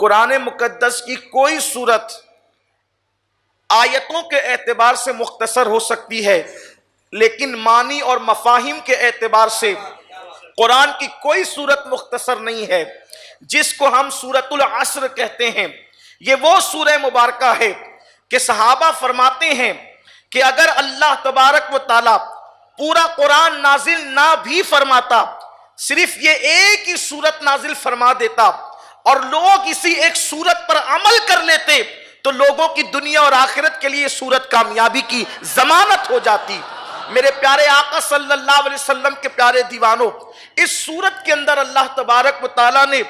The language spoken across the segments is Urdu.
قرآن مقدس کی کوئی سورت آیتوں کے اعتبار سے مختصر ہو سکتی ہے، لیکن معنی اور مفاہیم کے اعتبار سے قرآن کی کوئی سورت مختصر نہیں ہے۔ جس کو ہم سورۃ العصر کہتے ہیں، یہ وہ سورہ مبارکہ ہے کہ صحابہ فرماتے ہیں کہ اگر اللہ تبارک و تعالی پورا قرآن نازل نہ بھی فرماتا، صرف یہ ایک ہی سورت نازل فرما دیتا اور لوگ اسی ایک سورت پر عمل کر لیتے تو لوگوں کی دنیا اور آخرت کے لیے سورت کامیابی کی ضمانت ہو جاتی۔ میرے پیارے آقا صلی اللہ علیہ وسلم کے پیارے دیوانوں، اس سورت کے اندر اللہ تبارک و تعالیٰ نے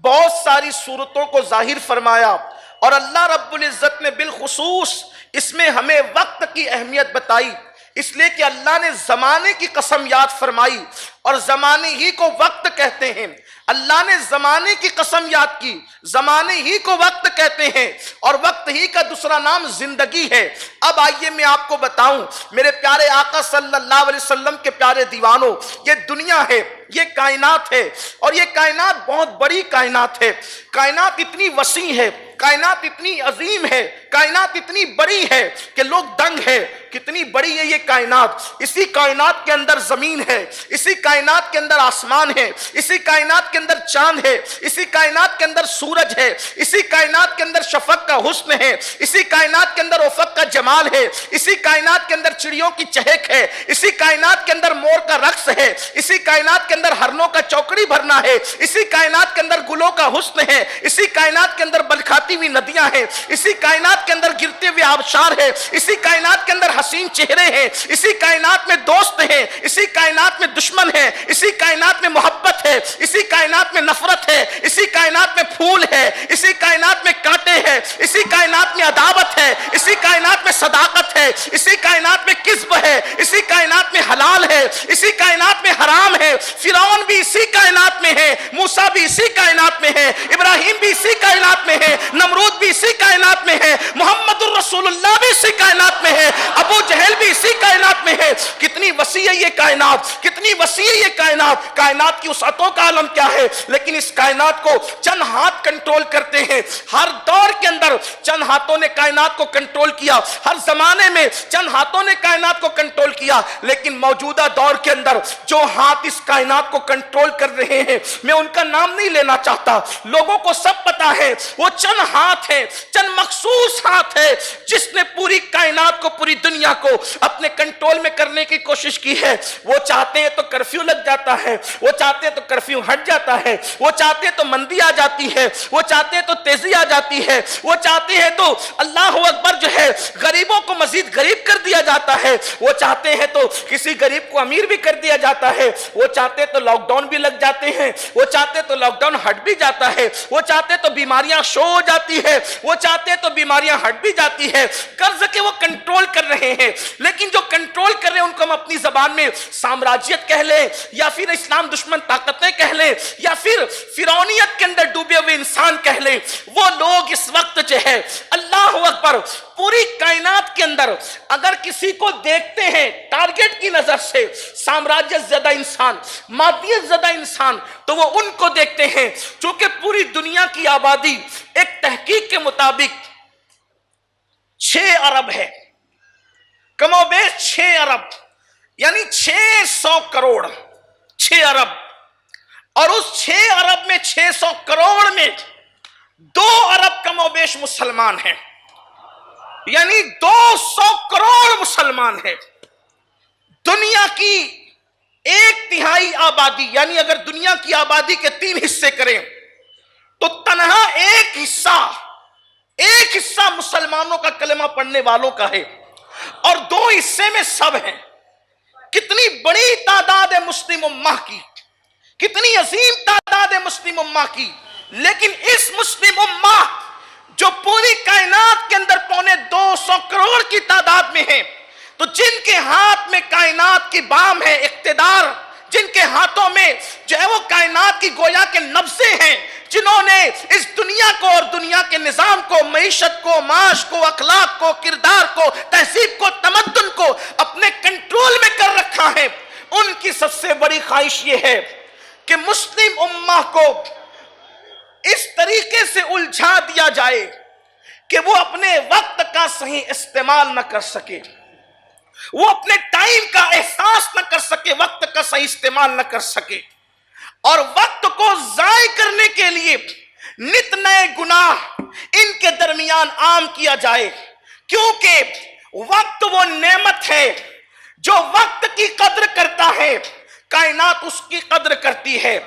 بہت ساری صورتوں کو ظاہر فرمایا، اور اللہ رب العزت نے بالخصوص اس میں ہمیں وقت کی اہمیت بتائی، اس لیے کہ اللہ نے زمانے کی قسم یاد فرمائی، اور زمانے ہی کو وقت کہتے ہیں۔ اللہ نے زمانے کی قسم یاد کی، زمانے ہی کو وقت کہتے ہیں، اور وقت ہی کا دوسرا نام زندگی ہے۔ اب آئیے میں آپ کو بتاؤں میرے پیارے آقا صلی اللہ علیہ وسلم کے پیارے دیوانوں، یہ دنیا ہے، یہ کائنات ہے، اور یہ کائنات بہت بڑی کائنات ہے۔ کائنات اتنی وسیع ہے، کائنات اتنی عظیم ہے، کائنات اتنی بڑی ہے کہ لوگ دنگ ہے، کتنی بڑی ہے یہ کائنات۔ اسی کائنات کے اندر زمین ہے، اسی کائنات کے اندر آسمان ہے، اسی کائنات کے اندر چاند ہے، اسی کائنات کے اندر سورج ہے، اسی کائنات کے اندر شفق کا حسن ہے، اسی کائنات کے اندر افق کا جمال ہے، اسی کائنات کے اندر چڑیوں کی چہک ہے، اسی کائنات کے اندر مور کا رقص ہے، اسی کائنات کے اندر ہرنوں کا چوکڑی بھرنا ہے، اسی کائنات کے اندر گلوں کا حسن ہے، اسی کائنات کے اندر بلکھاتی ہوئی ندیاں ہیں، اسی کائنات کے اندر گرتے ہوئے آبشار ہے، اسی کائنات کے اندر حسین چہرے ہیں، اسی کائنات میں دوست ہیں، اسی کائنات میں دشمن ہیں، اسی کائنات میں محبت ہے، اسی کائنات میں نفرت ہے، اسی کائنات میں پھول ہے، اسی کائنات میں کانٹے ہیں، اسی کائنات میں عداوت ہے، اسی کائنات میں صداقت ہے، اسی کائنات میں کذب ہے، اسی کائنات میں حلال ہے، اسی کائنات میں حرام ہے۔ فرعون بھی اسی کائنات میں ہے، موسیٰ بھی اسی کائنات میں ہے، ابراہیم بھی اسی کائنات میں ہے، نمرود بھی اسی کائنات میں ہے، محمد الرسول اللہ بھی اسی کائنات میں ہے، ابو جہل بھی اسی کائنات میں ہے۔ کتنی وسیع ہے یہ کائنات، کتنی وسیع ہے یہ کائنات۔ کائنات کی وسعتوں کا عالم کیا ہے، لیکن اس کائنات کو چند ہاتھ کنٹرول کرتے ہیں۔ ہر دور کے اندر چند ہاتھوں نے کائنات کو کنٹرول کیا، ہر زمانے میں چند ہاتھوں نے کائنات کو کنٹرول کیا، لیکن موجودہ دور کے اندر جو ہاتھ اس کائنات کو کنٹرول کر رہے ہیں، میں ان کا نام نہیں لینا چاہتا، لوگوں کو سب پتا ہے، وہ چند ہاتھ ہیں، چند مخصوص ہاتھ ہے جس نے پوری کائنات کو، پوری دنیا کو اپنے کنٹرول میں کرنے کی کوشش کی ہے۔ وہ چاہتے ہیں تو کرفیو لگ جاتا ہے، وہ چاہتے ہیں تو کرفیو ہٹ جاتا ہے، وہ چاہتے ہیں تو مندی آ جاتی ہے، وہ چاہتے ہیں تو تیزی آ جاتی ہے، وہ چاہتے ہیں تو اللہ اکبر جو ہے غریبوں کو مزید غریب کر دیا جاتا ہے، وہ چاہتے ہیں تو کسی غریب کو امیر بھی کر دیا جاتا ہے، وہ چاہتے ہیں تو لاک ڈاؤن بھی لگ جاتے ہیں، وہ چاہتے ہیں تو لاک ڈاؤن ہٹ بھی جاتا ہے، وہ چاہتے ہیں تو بیماریاں شو ہو جاتی ہے، وہ چاہتے ہیں تو بیماریاں ہٹ بھی جاتی ہے۔ قرض کے وہ کنٹرول کر رہے ہیں، لیکن جو کنٹرول کر رہے ہیں ان کو ہم اپنی زبان میں سامراجیت کہہ لیں، یا پھر اسلام دشمن طاقتیں کہہ لیں، یا پھر فرعونیت کے اندر ڈوبے ہوئے انسان کہہ لیں، وہ لوگ اس وقت جو ہے اللہ اکبر پوری کائنات کے اندر اگر کسی کو دیکھتے ہیں ٹارگٹ کی نظر سے، سامراجیت زدہ انسان، مادیت زدہ انسان، تو وہ ان کو دیکھتے ہیں۔ چونکہ پوری دنیا کی آبادی ایک تحقیق کے مطابق 6 ارب ہے، کم و بیش 6 ارب، یعنی 600 کروڑ، 6 ارب، اور اس 6 ارب میں 600 کروڑ میں 2 ارب کم و بیش مسلمان ہیں، یعنی 200 کروڑ مسلمان ہیں۔ دنیا کی 1/3 آبادی، یعنی اگر دنیا کی آبادی کے 3 حصے کریں تو تنہا ایک حصہ مسلمانوں کا کلمہ پڑھنے والوں کا ہے، اور 2 حصے میں سب ہیں۔ کتنی بڑی تعداد ہے مسلم امہ کی، کتنی عظیم تعداد ہے مسلم امہ کی، لیکن اس مسلم امہ جو پوری کائنات کے اندر 250 کروڑ کی تعداد میں ہے، تو جن کے ہاتھ میں کائنات کی بام ہے، اقتدار، جن کے ہاتھوں میں جو ہے وہ کائنات کی گویا کے نبضیں ہیں، جنہوں نے اس دنیا کو اور دنیا کے نظام کو، معیشت کو، معاش کو، اخلاق کو، کردار کو، تہذیب کو، تمدن کو اپنے کنٹرول میں کر رکھا ہے، ان کی سب سے بڑی خواہش یہ ہے کہ مسلم امہ کو اس طریقے سے الجھا دیا جائے کہ وہ اپنے وقت کا صحیح استعمال نہ کر سکے، وہ اپنے ٹائم کا احساس نہ کر سکے، وقت کا صحیح استعمال نہ کر سکے، اور وقت کو ضائع کرنے کے لیے نت نئے گناہ ان کے درمیان عام کیا جائے، کیونکہ وقت وہ نعمت ہے جو وقت کی قدر کرتا ہے کائنات اس کی قدر کرتی ہے،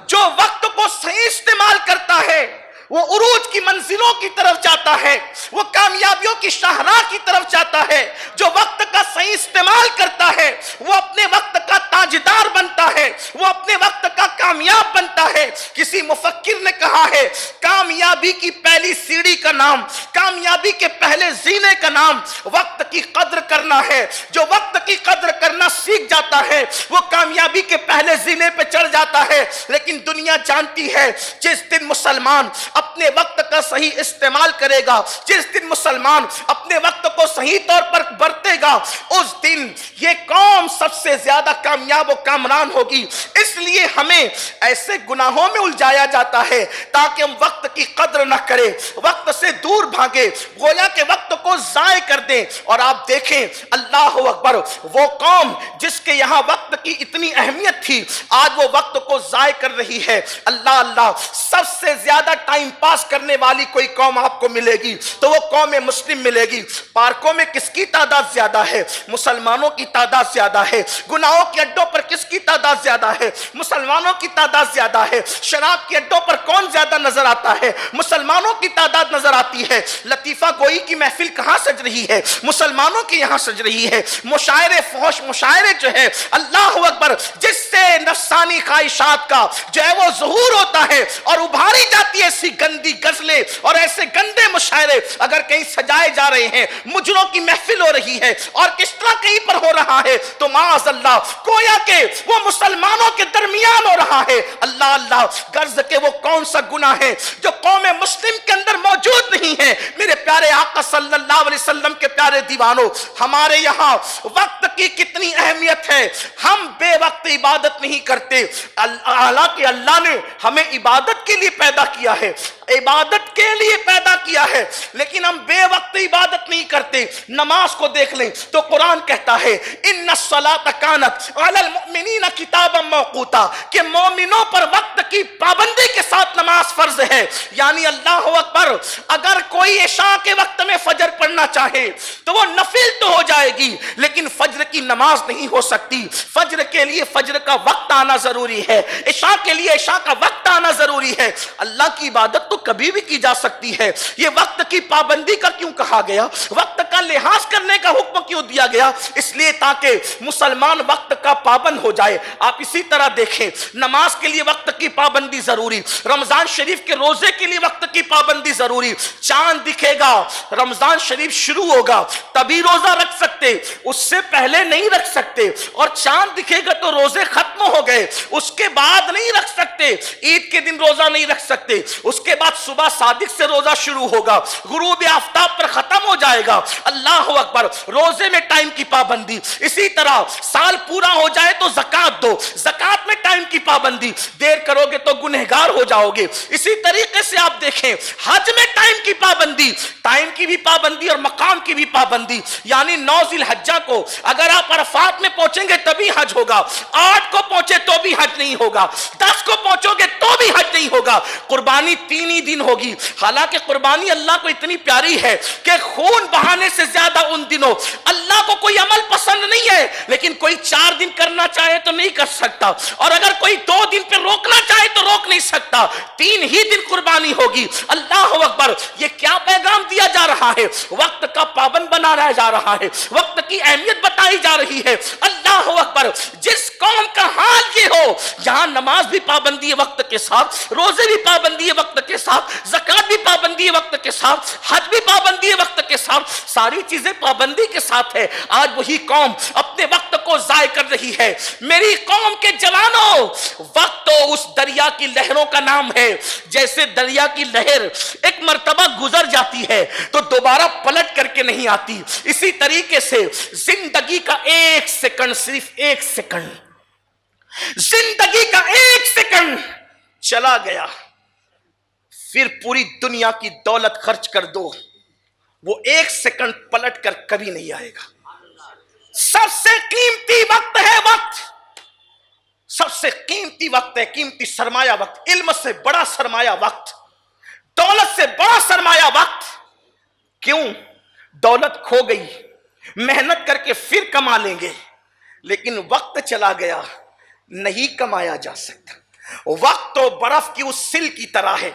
جو وقت کو صحیح استعمال کرتا ہے وہ عروج کی منزلوں کی طرف جاتا ہے، وہ کامیابیوں کی شاہراہ کی طرف جاتا ہے، جو وقت کا صحیح استعمال کرتا ہے وہ اپنے وقت کا تاجدار بنتا ہے، وہ اپنے وقت کا کامیاب بنتا ہے۔ کسی مفکر نے کہا ہے کامیابی کی پہلی سیڑھی کا نام، کامیابی کے پہلے زینے کا نام وقت کی قدر کرنا ہے۔ جو وقت کی قدر کرنا سیکھ جاتا ہے وہ کامیابی کے پہلے زینے پہ چڑھ جاتا ہے۔ لیکن دنیا جانتی ہے جس دن مسلمان اپنے وقت کا صحیح استعمال کرے گا، جس دن مسلمان اپنے وقت کو صحیح طور پر برتے گا، اس دن یہ قوم سب سے زیادہ کامیاب و کامران ہوگی۔ اس لیے ہمیں ایسے گناہوں میں الجھایا جاتا ہے تاکہ ہم وقت کی قدر نہ کریں، وقت سے دور بھاگیں، گویا کہ وقت کو ضائع کر دیں۔ اور آپ دیکھیں اللہ اکبر، وہ قوم جس کے یہاں وقت کی اتنی اہمیت تھی آج وہ وقت کو ضائع کر رہی ہے۔ اللہ اللہ، سب سے زیادہ ٹائم پاس کرنے والی کوئی قوم آپ کو ملے گی تو وہ قوم مسلم ملے گی۔ پارکوں میں کس کی تعداد زیادہ ہے؟ مسلمانوں کی تعداد زیادہ ہے۔ گناہوں کے اڈوں پر کس کی تعداد زیادہ ہے؟ مسلمانوں کی تعداد زیادہ ہے۔ شراب کے اڈوں پر کون زیادہ نظر آتا ہے؟ مسلمانوں کی تعداد نظر آتی ہے۔ لطیفہ گوئی کی محفل کہاں سج رہی ہے؟ مسلمانوں کی یہاں سج رہی ہے۔ مشاعرے فحش مشاعرے جو ہے اللہ اکبر، جس سے نفسانی خواہشات کا جو ہے وہ ظہور ہوتا ہے اور ابھاری جاتی ہے ایسی گندی غزلیں اور ایسے گندے مشاعرے اگر کہیں سجائے جا رہے ہیں، مجروں کی محفل ہو رہی ہے، آرکسٹرا کہیں پر ہو رہا ہے، تو معاذ اللہ گویا کہ وہ مسلمانوں کے درمیان ہو رہا ہے۔ اللہ اللہ، غرض کہ وہ کون سا گناہ ہے جو قوم مسلم کے اندر موجود نہیں ہے؟ میرے پیارے آقا صلی اللہ علیہ وسلم کے پیارے دیوانوں، ہمارے یہاں وقت کی کتنی اہمیت ہے، ہم بے وقت عبادت نہیں کرتے، حالانکہ اللہ نے ہمیں عبادت کے لیے پیدا کیا ہے، عبادت کے لیے پیدا کیا ہے، لیکن ہم بے وقت عبادت نہیں کرتے۔ نماز کو دیکھ لیں تو قرآن کہتا ہے ان الصلاۃ کانت علی المؤمنین کتابا موقوتا، کہ مومنوں پر وقت کی پابندی کے ساتھ نماز فرض ہے۔ یعنی اللہ اکبر، اگر کوئی عشاء کے وقت میں فجر پڑھنا چاہے تو وہ نفل تو ہو جائے گی لیکن فجر کی نماز نہیں ہو سکتی۔ فجر کے لیے فجر کا وقت آنا ضروری ہے، عشاء کے لیے عشاء کا وقت آنا ضروری ہے۔ اللہ کی عبادت تو کبھی بھی کی جا سکتی ہے، یہ وقت کی پابندی کا کیوں کہا گیا؟ وقت کا لحاظ کرنے کا حکم کیوں دیا گیا؟ اس لیے تاکہ مسلمان وقت کا پابند ہو جائے۔ آپ اسی طرح دیکھیں، نماز کے لیے وقت کی پابندی ضروری، رمضان شریف کے روزے کے لیے وقت کی پابندی ضروری۔ چاند دکھے گا، رمضان شریف شروع ہوگا تبھی روزہ رکھ سکتے، اس سے پہلے نہیں رکھ سکتے، اور چاند دکھے گا تو روزے ختم ہو گئے، اس کے بعد نہیں رکھ سکتے۔ عید کے دن روزہ نہیں رکھ سکتے، اس کے بعد صبح صادق سے روزہ شروع ہوگا، غروب آفتاب پر ختم ہو جائے گا۔ اللہ اکبر، روزے میں ٹائم کی پابندی۔ اسی طرح سال پورا ہو جائے تو زکات دو، زکات میں ٹائم کی پابندی، دیر کرو گے تو گنہگار ہو جاؤ گے۔ اسی طریقے سے آپ دیکھیں حج میں ٹائم کی پابندی، ٹائم کی بھی پابندی اور مقام کی بھی پابندی۔ یعنی 9 ذی الحجہ کو اگر آپ عرفات میں پہنچیں گے تبھی حج ہوگا، 8 کو پہنچے تو بھی حج نہیں ہوگا، 10 کو پہنچو گے تو بھی حج نہیں ہوگا۔ قربانی 3 ہی دن ہوگی، حالانکہ قربانی اللہ کو اتنی پیاری ہے کہ خون بہانے سے زیادہ ان دنوں اللہ کو کوئی عمل پسند نہیں ہے، لیکن کوئی 4 دن کرنا چاہے تو نہیں کر سکتا، اور اگر کوئی 2 دن پہ روکنا چاہے تو روک نہیں سکتا، 3 ہی دن قربانی ہوگی۔ اللہ اکبر، یہ کیا پیغام دیا جا رہا ہے؟ وقت کا پابند بنایا جا رہا ہے، وقت کی اہمیت بتائی جا رہی ہے۔ اللہ اکبر، جس قوم کا حال یہ ہو جہاں نماز بھی پابندی ہے وقت کے ساتھ، روزے بھی پابندی ہے وقت کے ساتھ، زکات بھی پابندی ہے وقت کے ساتھ، حج بھی پابندی ہے وقت کے ساتھ، ساری چیزیں پابندی کے ساتھ ہے، آج وہی قوم اپنے وقت کو ضائع کر رہی ہے۔ میری قوم کے جوانوں، وقت تو اس دریا کی لہروں کا نام ہے، جیسے دریا کی لہر ایک مرتبہ گزر جاتی ہے تو دوبارہ پلٹ کر کے نہیں آتی، اسی طریقے سے زندگی کا 1 سیکنڈ، صرف 1 سیکنڈ، زندگی کا 1 سیکنڈ چلا گیا، پھر پوری دنیا کی دولت خرچ کر دو، وہ 1 سیکنڈ پلٹ کر کبھی نہیں آئے گا۔ سب سے قیمتی وقت ہے وقت، سب سے قیمتی وقت ہے، قیمتی سرمایہ وقت۔ علم سے بڑا سرمایہ وقت، دولت سے بڑا سرمایہ وقت۔ کیوں؟ دولت کھو گئی، محنت کر کے پھر کما لیں گے، لیکن وقت چلا گیا، نہیں کمایا جا سکتا۔ وقت تو برف کی اس سل کی طرح ہے،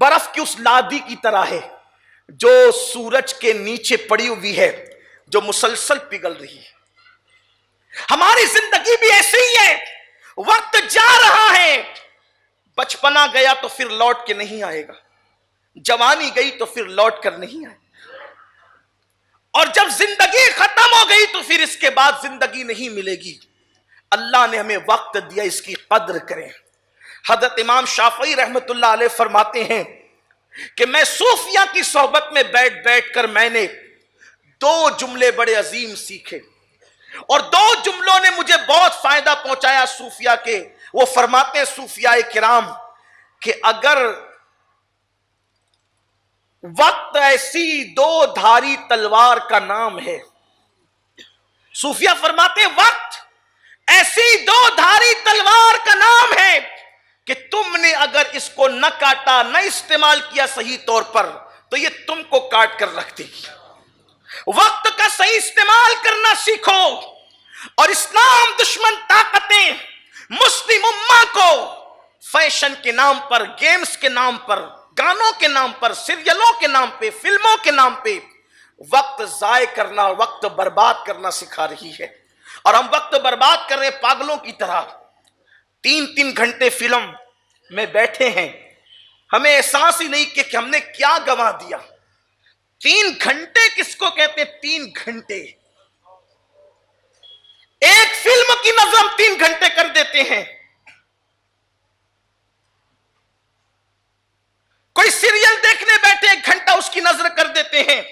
برف کی اس لادی کی طرح ہے جو سورج کے نیچے پڑی ہوئی ہے، جو مسلسل پگھل رہی ہے۔ ہماری زندگی بھی ایسی ہی ہے، وقت جا رہا ہے، بچپنا گیا تو پھر لوٹ کے نہیں آئے گا، جوانی گئی تو پھر لوٹ کر نہیں آئے، اور جب زندگی ختم ہو گئی تو پھر اس کے بعد زندگی نہیں ملے گی۔ اللہ نے ہمیں وقت دیا، اس کی قدر کریں۔ حضرت امام شافعی رحمت اللہ علیہ فرماتے ہیں کہ میں صوفیہ کی صحبت میں بیٹھ بیٹھ کر میں نے 2 جملے بڑے عظیم سیکھے، اور 2 جملوں نے مجھے بہت فائدہ پہنچایا صوفیہ کے۔ وہ فرماتے ہیں صوفیاء کرام کہ اگر وقت ایسی 2 دھاری تلوار کا نام ہے، صوفیہ فرماتے ہیں وقت ایسی 2 دھاری تلوار کا نام ہے کہ تم نے اگر اس کو نہ کاٹا، نہ استعمال کیا صحیح طور پر، تو یہ تم کو کاٹ کر رکھ دے گی۔ وقت کا صحیح استعمال کرنا سیکھو، اور اسلام دشمن طاقتیں مسلم امہ کو فیشن کے نام پر، گیمز کے نام پر، گانوں کے نام پر، سیریلوں کے نام پہ، فلموں کے نام پہ وقت ضائع کرنا، وقت برباد کرنا سکھا رہی ہے۔ اور ہم وقت برباد کر رہے ہیں پاگلوں کی طرح، 3 گھنٹے فلم میں بیٹھے ہیں، ہمیں احساس ہی نہیں کہ ہم نے کیا گنوا دیا۔ 3 گھنٹے کس کو کہتے ہیں؟ 3 گھنٹے ایک فلم کی نظر ہم 3 گھنٹے کر دیتے ہیں۔ کوئی سیریل دیکھنے بیٹھے 1 گھنٹہ اس کی نظر کر دیتے ہیں،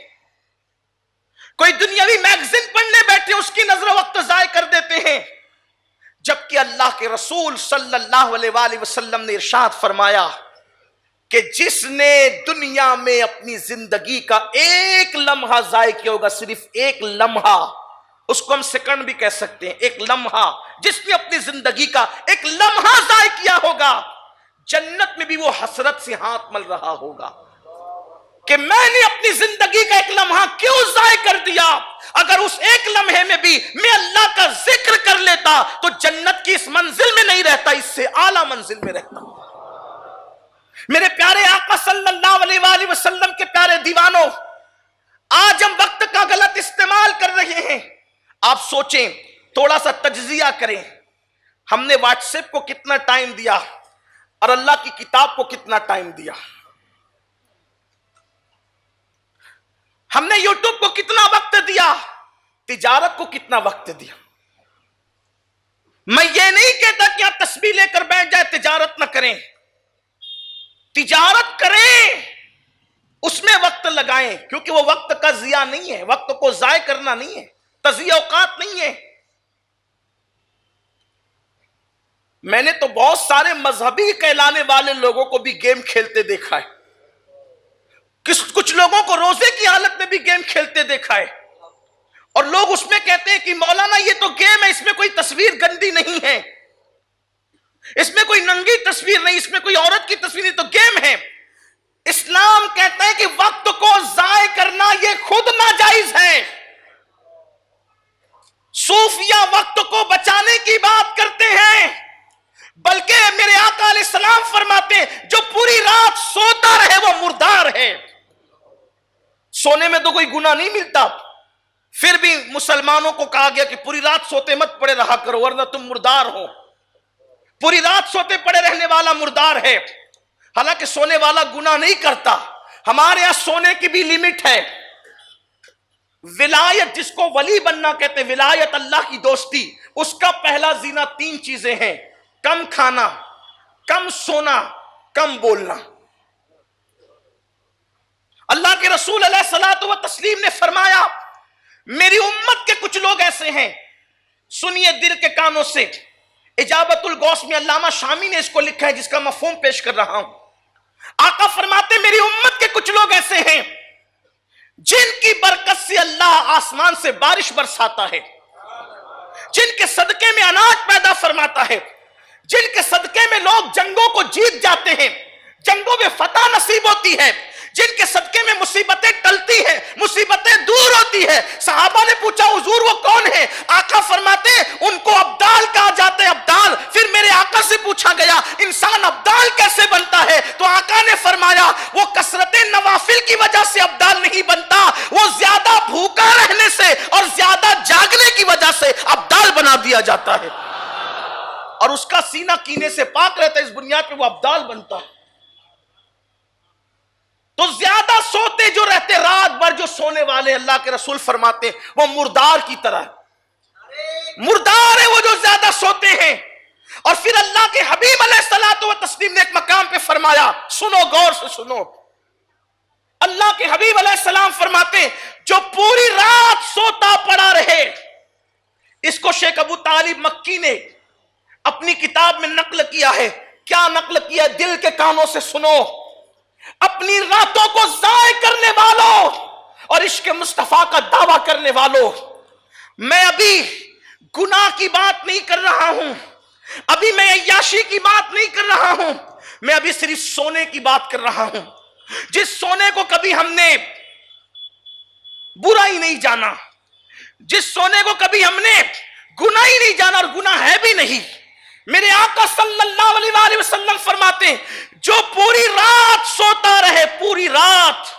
کوئی دنیاوی میگزین پڑھنے بیٹھے اس کی نظر وقت ضائع کر دیتے ہیں، جبکہ اللہ کے رسول صلی اللہ علیہ وآلہ وسلم نے ارشاد فرمایا کہ جس نے دنیا میں اپنی زندگی کا 1 لمحہ ضائع کیا ہوگا، صرف 1 لمحہ، اس کو ہم سیکنڈ بھی کہہ سکتے ہیں، 1 لمحہ، جس نے اپنی زندگی کا 1 لمحہ ضائع کیا ہوگا، جنت میں بھی وہ حسرت سے ہاتھ مل رہا ہوگا کہ میں نے اپنی زندگی کا 1 لمحہ کیوں ضائع کر دیا۔ اگر اس 1 لمحے میں بھی میں اللہ کا ذکر کر لیتا تو جنت کی اس منزل میں نہیں رہتا، اس سے اعلیٰ منزل میں رہتا۔ میرے پیارے آقا صلی اللہ علیہ وآلہ وسلم کے پیارے دیوانوں، آج ہم وقت کا غلط استعمال کر رہے ہیں۔ آپ سوچیں، تھوڑا سا تجزیہ کریں، ہم نے واٹس ایپ کو کتنا ٹائم دیا اور اللہ کی کتاب کو کتنا ٹائم دیا؟ ہم نے یوٹیوب کو کتنا وقت دیا؟ تجارت کو کتنا وقت دیا؟ میں یہ نہیں کہتا کہ آپ تسبیح لے کر بیٹھ جائے، تجارت نہ کریں، تجارت کریں، اس میں وقت لگائیں، کیونکہ وہ وقت کا ضیاع نہیں ہے، وقت کو ضائع کرنا نہیں ہے، تضییع اوقات نہیں ہے۔ میں نے تو بہت سارے مذہبی کہلانے والے لوگوں کو بھی گیم کھیلتے دیکھا ہے، کچھ لوگوں کو روزے کی حالت میں بھی گیم کھیلتے دیکھا ہے، اور لوگ اس میں کہتے ہیں کہ مولانا یہ تو گیم ہے، اس میں کوئی تصویر گندی نہیں ہے، اس میں کوئی ننگی تصویر نہیں، اس میں کوئی عورت کی تصویر نہیں، تو گیم ہے۔ اسلام کہتا ہے کہ وقت کو ضائع کرنا یہ خود ناجائز ہے۔ صوفیہ وقت کو بچانے کی بات کرتے ہیں، بلکہ میرے آقا علیہ السلام فرماتے ہیں جو پوری رات سوتا رہے وہ مردار ہے۔ سونے میں تو کوئی گناہ نہیں ملتا، پھر بھی مسلمانوں کو کہا گیا کہ پوری رات سوتے مت پڑے رہا کرو ورنہ تم مردار ہو۔ پوری رات سوتے پڑے رہنے والا مردار ہے، حالانکہ سونے والا گناہ نہیں کرتا۔ ہمارے یہاں سونے کی بھی لمٹ ہے۔ ولایت جس کو ولی بننا کہتے ہیں، ولایت اللہ کی دوستی، اس کا پہلا زینہ 3 چیزیں ہیں: کم کھانا، کم سونا، کم بولنا۔ اللہ کے رسول علیہ الصلوۃ والتسلیم نے فرمایا میری امت کے کچھ لوگ ایسے ہیں، سنیے دل کے کانوں سے، اجابت الغوث میں علامہ شامی نے اس کو لکھا ہے جس کا مفہوم پیش کر رہا ہوں۔ آقا فرماتے میری امت کے کچھ لوگ ایسے ہیں جن کی برکت سے اللہ آسمان سے بارش برساتا ہے، جن کے صدقے میں اناج پیدا فرماتا ہے، جن کے صدقے میں لوگ جنگوں کو جیت جاتے ہیں، جنگوں میں فتح نصیب ہوتی ہے، جن کے صدقے میں مصیبتیں ٹلتی ہیں، مصیبتیں دور ہوتی ہے۔ صحابہ نے پوچھا حضور وہ کون ہے؟ آقا فرماتے ان کو ابدال کہا جاتا ہے، ابدال۔ پھر میرے آقا سے پوچھا گیا انسان ابدال کیسے بنتا ہے؟ تو آقا نے فرمایا وہ کثرت نوافل کی وجہ سے ابدال نہیں بنتا، وہ زیادہ بھوکا رہنے سے اور زیادہ جاگنے کی وجہ سے ابدال بنا دیا جاتا ہے، اور اس کا سینہ کینے سے پاک رہتا ہے، اس بنیاد پہ وہ ابدال بنتا ہے۔ تو زیادہ سوتے جو رہتے، رات بھر جو سونے والے، اللہ کے رسول فرماتے ہیں وہ مردار کی طرح ہے، مردار ہے وہ جو زیادہ سوتے ہیں۔ اور پھر اللہ کے حبیب علیہ الصلوۃ والتسلیم نے ایک مقام پہ فرمایا، سنو غور سے سنو، اللہ کے حبیب علیہ السلام فرماتے ہیں جو پوری رات سوتا پڑا رہے، اس کو شیخ ابو طالب مکی نے اپنی کتاب میں نقل کیا ہے۔ کیا نقل کیا؟ دل کے کانوں سے سنو، اپنی راتوں کو ضائع کرنے والوں اور عشق مصطفیٰ کا دعویٰ کرنے والوں، میں ابھی گناہ کی بات نہیں کر رہا ہوں، ابھی میں عیاشی کی بات نہیں کر رہا ہوں، میں ابھی صرف سونے کی بات کر رہا ہوں، جس سونے کو کبھی ہم نے برا ہی نہیں جانا، جس سونے کو کبھی ہم نے گناہ ہی نہیں جانا اور گناہ ہے بھی نہیں۔ میرے آقا صلی اللہ علیہ وآلہ وسلم فرماتے ہیں جو پوری رات سوتا رہے، پوری رات،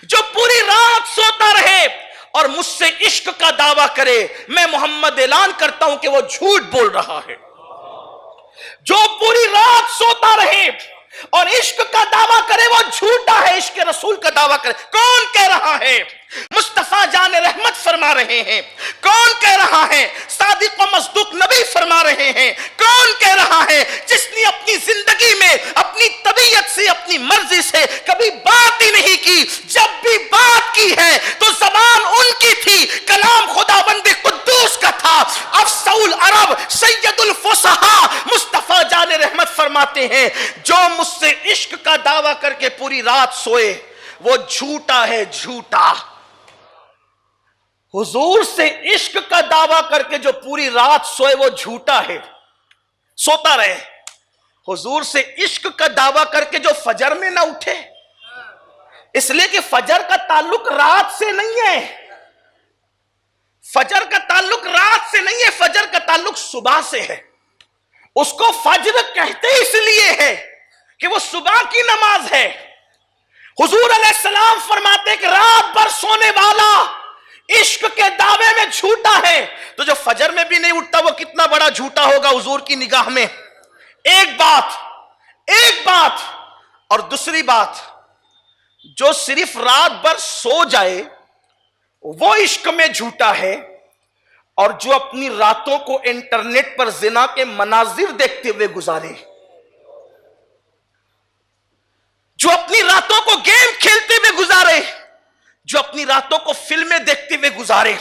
جو پوری رات سوتا رہے اور مجھ سے عشق کا دعویٰ کرے، میں محمد اعلان کرتا ہوں کہ وہ جھوٹ بول رہا ہے۔ جو پوری رات سوتا رہے اور عشق کا دعویٰ کرے وہ جھوٹا ہے، عشق رسول کا دعویٰ کرے۔ کون کہہ رہا ہے؟ مصطفیٰ جان رحمت فرما رہے ہیں۔ کون کہہ رہا ہے؟ صادق و مصدوق نبی فرما رہے ہیں۔ کون کہہ رہا ہے؟ جس نے اپنی زندگی میں اپنی طبیعت سے، اپنی مرضی سے کبھی بات ہی نہیں کی، جب بھی بات کی ہے تو زبان ان کی تھی، کلام خداوند قدوس کا تھا۔ افصح العرب سید الفصحاء مصطفیٰ جان رحمت فرماتے ہیں جو مجھ سے عشق کا دعویٰ کر کے پوری رات سوئے وہ جھوٹا ہے، جھوٹا۔ حضور سے عشق کا دعویٰ کر کے جو پوری رات سوئے وہ جھوٹا ہے، سوتا رہے۔ حضور سے عشق کا دعویٰ کر کے جو فجر میں نہ اٹھے، اس لیے کہ فجر کا تعلق رات سے نہیں ہے، فجر کا تعلق رات سے نہیں ہے، فجر کا تعلق صبح سے ہے۔ اس کو فجر کہتے اس لیے ہے کہ وہ صبح کی نماز ہے۔ حضور علیہ السلام فرماتے کہ رات بھر سونے والا عشق کے دعوے میں جھوٹا ہے، تو جو فجر میں بھی نہیں اٹھتا وہ کتنا بڑا جھوٹا ہوگا حضور کی نگاہ میں۔ ایک بات اور دوسری بات، جو صرف رات بھر سو جائے وہ عشق میں جھوٹا ہے، اور جو اپنی راتوں کو انٹرنیٹ پر زنا کے مناظر دیکھتے ہوئے گزارے، جو اپنی راتوں کو گیم کھیلتے ہوئے گزارے، جو اپنی راتوں کو فلمیں دیکھتے ہوئے گزارے،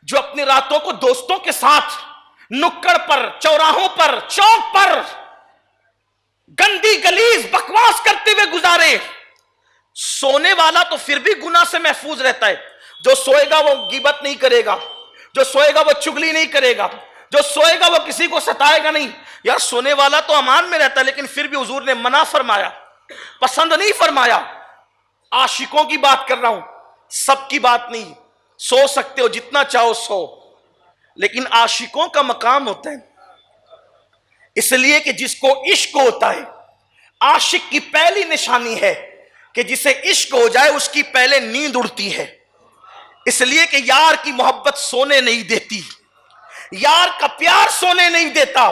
جو اپنی راتوں کو دوستوں کے ساتھ نکڑ پر، چوراہوں پر، چوک پر گندی گلیز بکواس کرتے ہوئے گزارے۔ سونے والا تو پھر بھی گناہ سے محفوظ رہتا ہے، جو سوئے گا وہ غیبت نہیں کرے گا، جو سوئے گا وہ چگلی نہیں کرے گا، جو سوئے گا وہ کسی کو ستائے گا نہیں۔ یار سونے والا تو امان میں رہتا ہے، لیکن پھر بھی حضور نے منع فرمایا، پسند نہیں فرمایا۔ عاشقوں کی بات کر رہا ہوں، سب کی بات نہیں۔ سو سکتے ہو جتنا چاہو سو، لیکن عاشقوں کا مقام ہوتا ہے، اس لیے کہ جس کو عشق ہوتا ہے، عاشق کی پہلی نشانی ہے کہ جسے عشق ہو جائے اس کی پہلے نیند اڑتی ہے، اس لیے کہ یار کی محبت سونے نہیں دیتی، یار کا پیار سونے نہیں دیتا۔